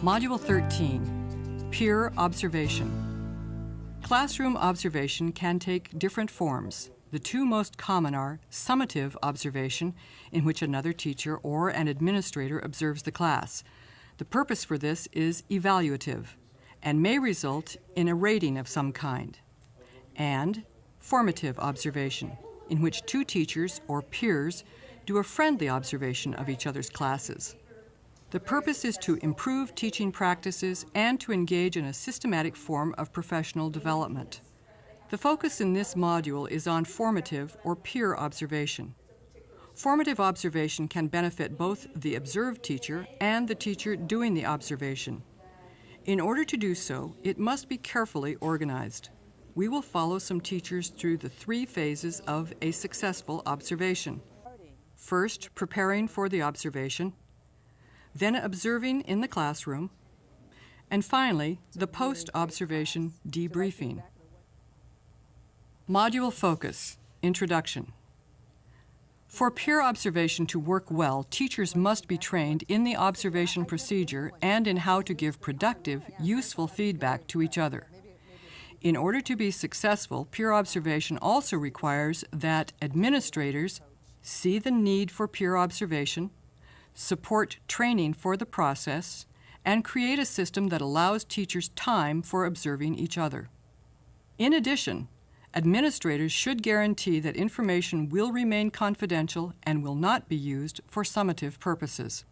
Module 13, Peer Observation. Classroom observation can take different forms. The two most common are summative observation, in which another teacher or an administrator observes the class. The purpose for this is evaluative and may result in a rating of some kind. And formative observation, in which two teachers or peers do a friendly observation of each other's classes. The purpose is to improve teaching practices and to engage in a systematic form of professional development. The focus in this module is on formative or peer observation. Formative observation can benefit both the observed teacher and the teacher doing the observation. In order to do so, it must be carefully organized. We will follow some teachers through the three phases of a successful observation. First, preparing for the observation, then observing in the classroom, and finally, the post-observation debriefing. Module Focus, Introduction. For peer observation to work well, teachers must be trained in the observation procedure and in how to give productive, useful feedback to each other. In order to be successful, peer observation also requires that administrators see the need for peer observation, support training for the process, and create a system that allows teachers time for observing each other. In addition, administrators should guarantee that information will remain confidential and will not be used for summative purposes.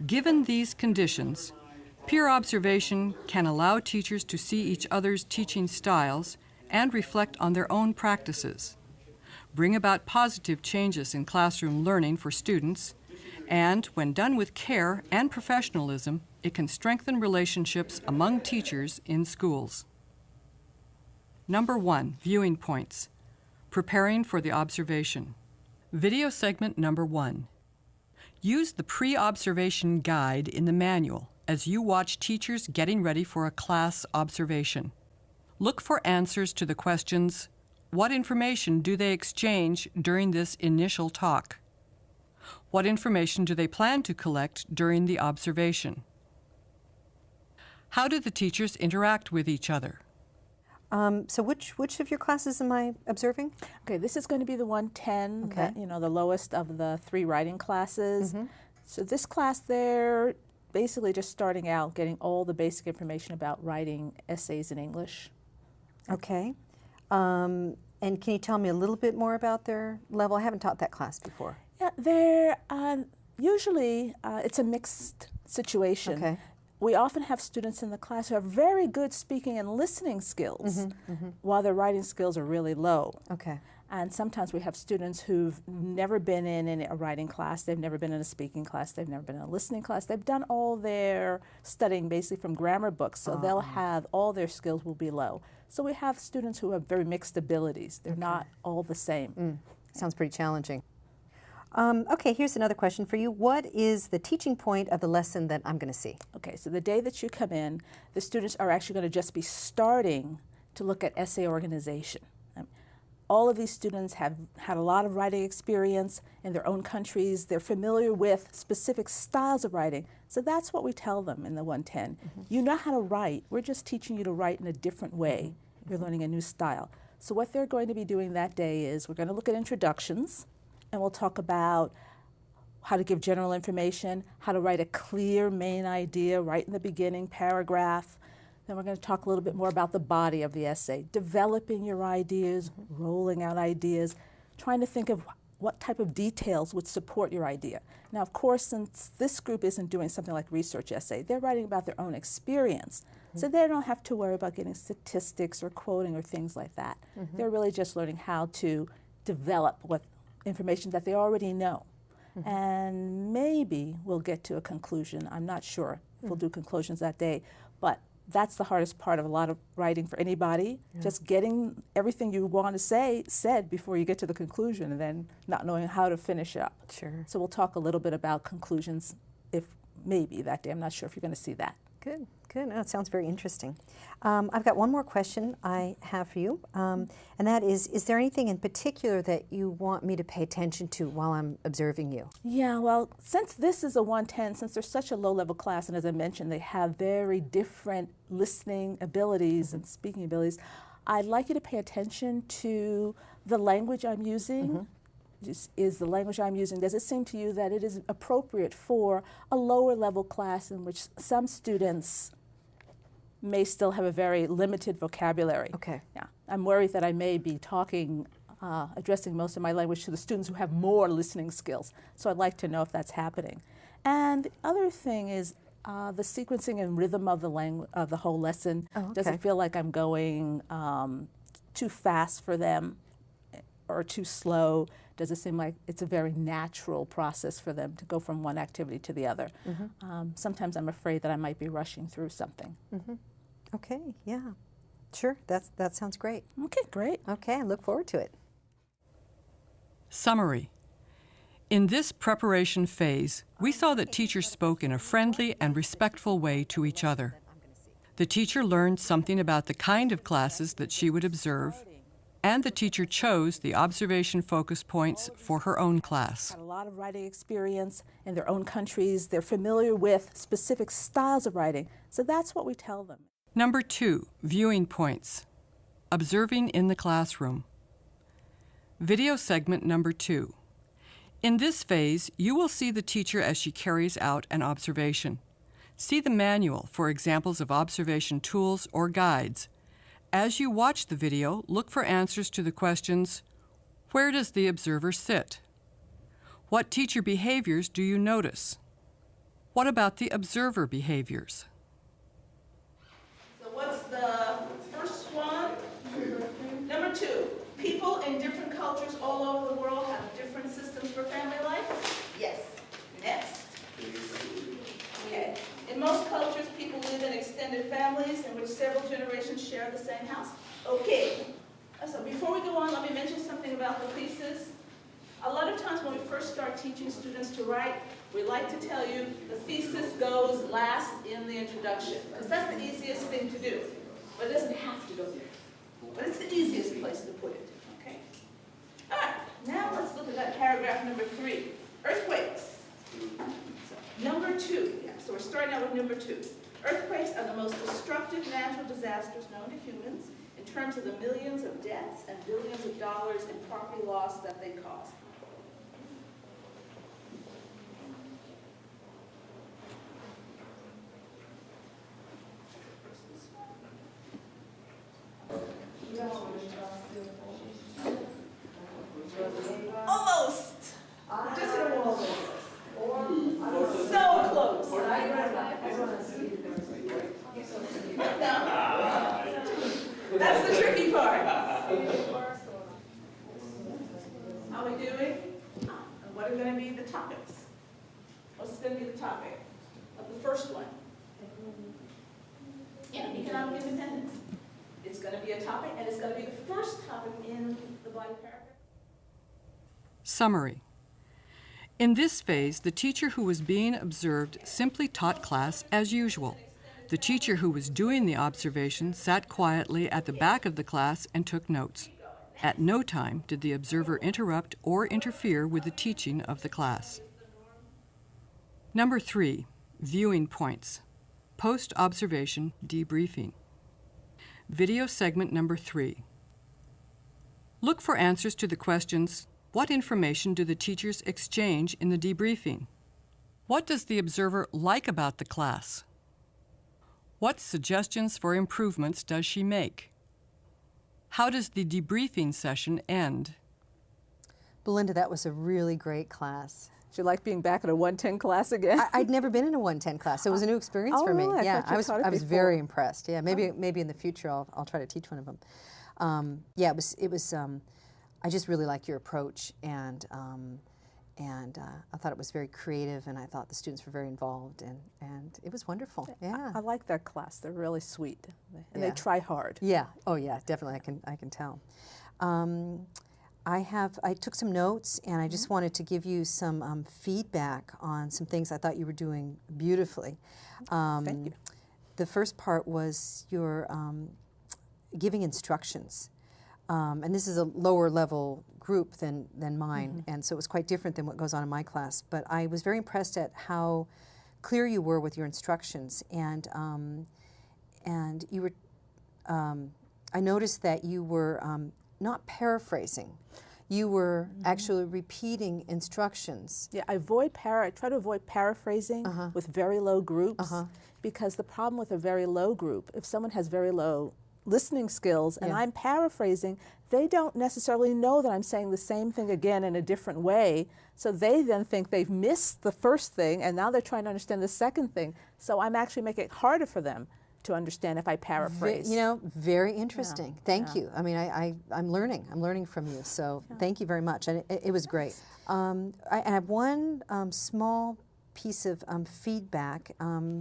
Given these conditions, peer observation can allow teachers to see each other's teaching styles and reflect on their own practices, bring about positive changes in classroom learning for students, and when done with care and professionalism, it can strengthen relationships among teachers in schools. Number 1, viewing points. Preparing for the observation. Video segment number 1. Use the pre-observation guide in the manual as you watch teachers getting ready for a class observation. Look for answers to the questions, what information do they exchange during this initial talk? What information do they plan to collect during the observation? How do the teachers interact with each other? So which of your classes am I observing? Okay, this is going to be the 110, Okay. the lowest of the 3 writing classes. Mm-hmm. So this class, they're basically just starting out, getting all the basic information about writing essays in English. Okay. And can you tell me a little bit more about their level? I haven't taught that class before. Yeah, they're usually, it's a mixed situation. Okay. We often have students in the class who have very good speaking and listening skills, while their writing skills are really low. Okay. And sometimes we have students who've never been in a writing class, they've never been in a speaking class, they've never been in a listening class. They've done all their studying basically from grammar books, so they'll have, all their skills will be low. So we have students who have very mixed abilities. They're not all the same. Sounds pretty challenging. Okay, here's another question for you. What is the teaching point of the lesson that I'm going to see? Okay, so the day that you come in, the students are actually going to just be starting to look at essay organization. All of these students have had a lot of writing experience in their own countries. They're familiar with specific styles of writing. So that's what we tell them in the 110. You know how to write. We're just teaching you to write in a different way. You're learning a new style. So what they're going to be doing that day is we're going to look at introductions, and we'll talk about how to give general information, how to write a clear main idea right in the beginning paragraph. Then we're going to talk a little bit more about the body of the essay, developing your ideas, rolling out ideas, trying to think of what type of details would support your idea. Now, of course, since this group isn't doing something like research essay, they're writing about their own experience. So they don't have to worry about getting statistics or quoting or things like that. They're really just learning how to develop what information that they already know. And maybe we'll get to a conclusion. I'm not sure if we'll do conclusions that day, but that's the hardest part of a lot of writing for anybody, just getting everything you want to say said before you get to the conclusion and then not knowing how to finish up. Sure. So we'll talk a little bit about conclusions if maybe that day. I'm not sure if you're going to see that. Good, good. Oh, it sounds very interesting. I've got one more question I have for you, and that is there anything in particular that you want me to pay attention to while I'm observing you? Yeah, well, since this is a 110, since they're such a low-level class, and as I mentioned, they have very different listening abilities and speaking abilities, I'd like you to pay attention to the language I'm using. Is the language I'm using, does it seem to you that it is appropriate for a lower level class in which some students may still have a very limited vocabulary? Okay. Yeah, I'm worried that I may be talking, addressing most of my language to the students who have more listening skills. So I'd like to know if that's happening. And the other thing is the sequencing and rhythm of the whole lesson. Oh, okay. Does it feel like I'm going too fast for them or too slow? Does it seem like it's a very natural process for them to go from one activity to the other? Sometimes I'm afraid that I might be rushing through something. Okay, yeah. Sure, that sounds great. Okay, great. Okay, I look forward to it. Summary. In this preparation phase, we saw that teachers spoke in a friendly and respectful way to each other. The teacher learned something about the kind of classes that she would observe, and the teacher chose the observation focus points for her own class. Got a lot of writing experience in their own countries. They're familiar with specific styles of writing. So that's what we tell them. Number 2, viewing points. Observing in the classroom. Video segment number 2. In this phase, you will see the teacher as she carries out an observation. See the manual for examples of observation tools or guides. As you watch the video, look for answers to the questions, where does the observer sit? What teacher behaviors do you notice? What about the observer behaviors? So what's the first one? Number 2, people in different cultures all over the world have different systems for family life? Yes. Next. Okay. In most cultures, people live in extended families in which several generations share the same house. Okay. So before we go on, let me mention something about the thesis. A lot of times when we first start teaching students to write, we like to tell you the thesis goes last in the introduction, because that's the easiest thing to do. But it doesn't have to go there. But it's the easiest place to put it. Okay? All right. Now let's look at that paragraph number 3. Earthquakes. So, number 2. Yeah, so we're starting out with number 2. Earthquakes are the most destructive natural disasters known to humans in terms of the millions of deaths and billions of dollars in property loss that they cause. Almost! Just a wall. So close. No. That's the tricky part. How are we doing? And what are going to be the topics? What's going to be the topic of the first one? Yeah, economic independence. It's going to be a topic, and it's going to be the first topic in the body paragraph. Summary. In this phase, the teacher who was being observed simply taught class as usual. The teacher who was doing the observation sat quietly at the back of the class and took notes. At no time did the observer interrupt or interfere with the teaching of the class. Number 3, viewing points. Post-observation debriefing. Video segment number 3. Look for answers to the questions, what information do the teachers exchange in the debriefing? What does the observer like about the class? What suggestions for improvements does she make? How does the debriefing session end? Belinda, that was a really great class. Did you like being back in a 110 class again? I'd never been in a 110 class, so it was a new experience for me. Really? Yeah, I was very impressed. Yeah, maybe in the future I'll try to teach one of them. Yeah, it was. I just really like your approach, and I thought it was very creative, and I thought the students were very involved, and it was wonderful. Yeah, I like that class. They're really sweet, and Yeah. they try hard. Yeah. Oh, yeah. Definitely. I can tell. I took some notes, and I just wanted to give you some feedback on some things I thought you were doing beautifully. Thank you. the first part was your giving instructions. And this is a lower level group than mine, and so it was quite different than what goes on in my class. But I was very impressed at how clear you were with your instructions, and you were. I noticed that you were not paraphrasing. You were actually repeating instructions. Yeah, I try to avoid paraphrasing with very low groups, because the problem with a very low group, if someone has very low listening skills and I'm paraphrasing, they don't necessarily know that I'm saying the same thing again in a different way. So they then think they've missed the first thing, and now they're trying to understand the second thing. So I'm actually making it harder for them to understand if I paraphrase. You know, very interesting. Thank you. I mean, I'm learning. I'm learning from you. So thank you very much. And it was great. I have one small piece of feedback.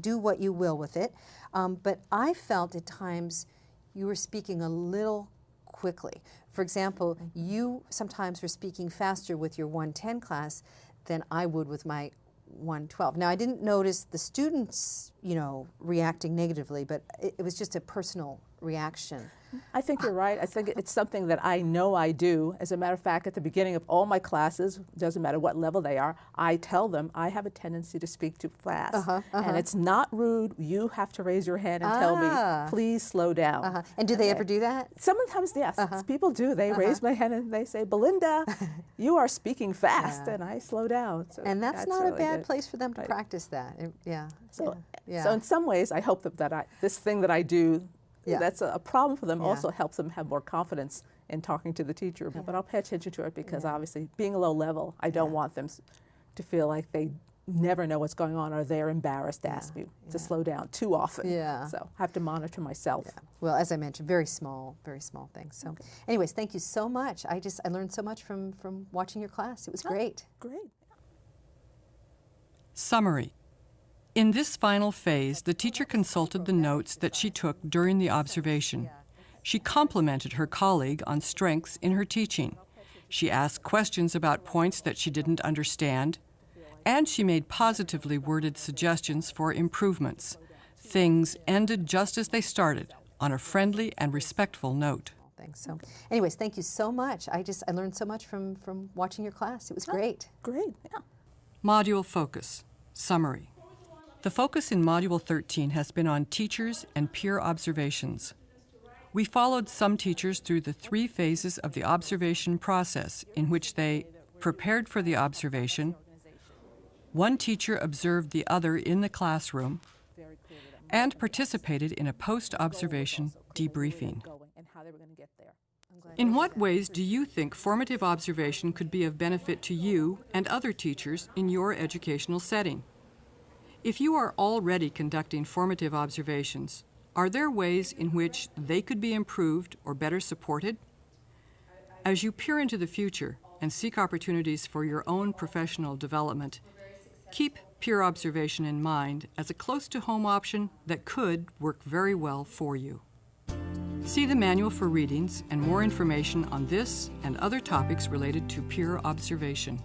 Do what you will with it. But I felt at times you were speaking a little quickly. For example, you sometimes were speaking faster with your 110 class than I would with my 112. Now, I didn't notice the students, you know, reacting negatively, but it was just a personal reaction. I think you're right. I think it's something that I know I do. As a matter of fact, at the beginning of all my classes, doesn't matter what level they are, I tell them I have a tendency to speak too fast. And it's not rude. You have to raise your hand and tell me, please slow down. And do they ever do that? Sometimes, yes. People do. They raise my hand and they say, Belinda, you are speaking fast, and I slow down. So and that's not really a bad good. place for them to practice that. So in some ways, I hope that this thing that I do, that's a problem for them, also helps them have more confidence in talking to the teacher. But I'll pay attention to it because obviously being a low level, I don't want them to feel like they never know what's going on or they're embarrassed to ask me to slow down too often. So I have to monitor myself. Well, as I mentioned, very small things. So anyways, thank you so much. I learned so much from watching your class. It was great. Great. Summary. In this final phase, the teacher consulted the notes that she took during the observation. She complimented her colleague on strengths in her teaching. She asked questions about points that she didn't understand, and she made positively worded suggestions for improvements. Things ended just as they started, on a friendly and respectful note. So anyways, thank you so much. I learned so much from watching your class. It was great. Great, yeah. Module focus. Summary. The focus in Module 13 has been on teachers and peer observations. We followed some teachers through the 3 phases of the observation process in which they prepared for the observation, one teacher observed the other in the classroom, and participated in a post-observation debriefing. In what ways do you think formative observation could be of benefit to you and other teachers in your educational setting? If you are already conducting formative observations, are there ways in which they could be improved or better supported? As you peer into the future and seek opportunities for your own professional development, keep peer observation in mind as a close-to-home option that could work very well for you. See the manual for readings and more information on this and other topics related to peer observation.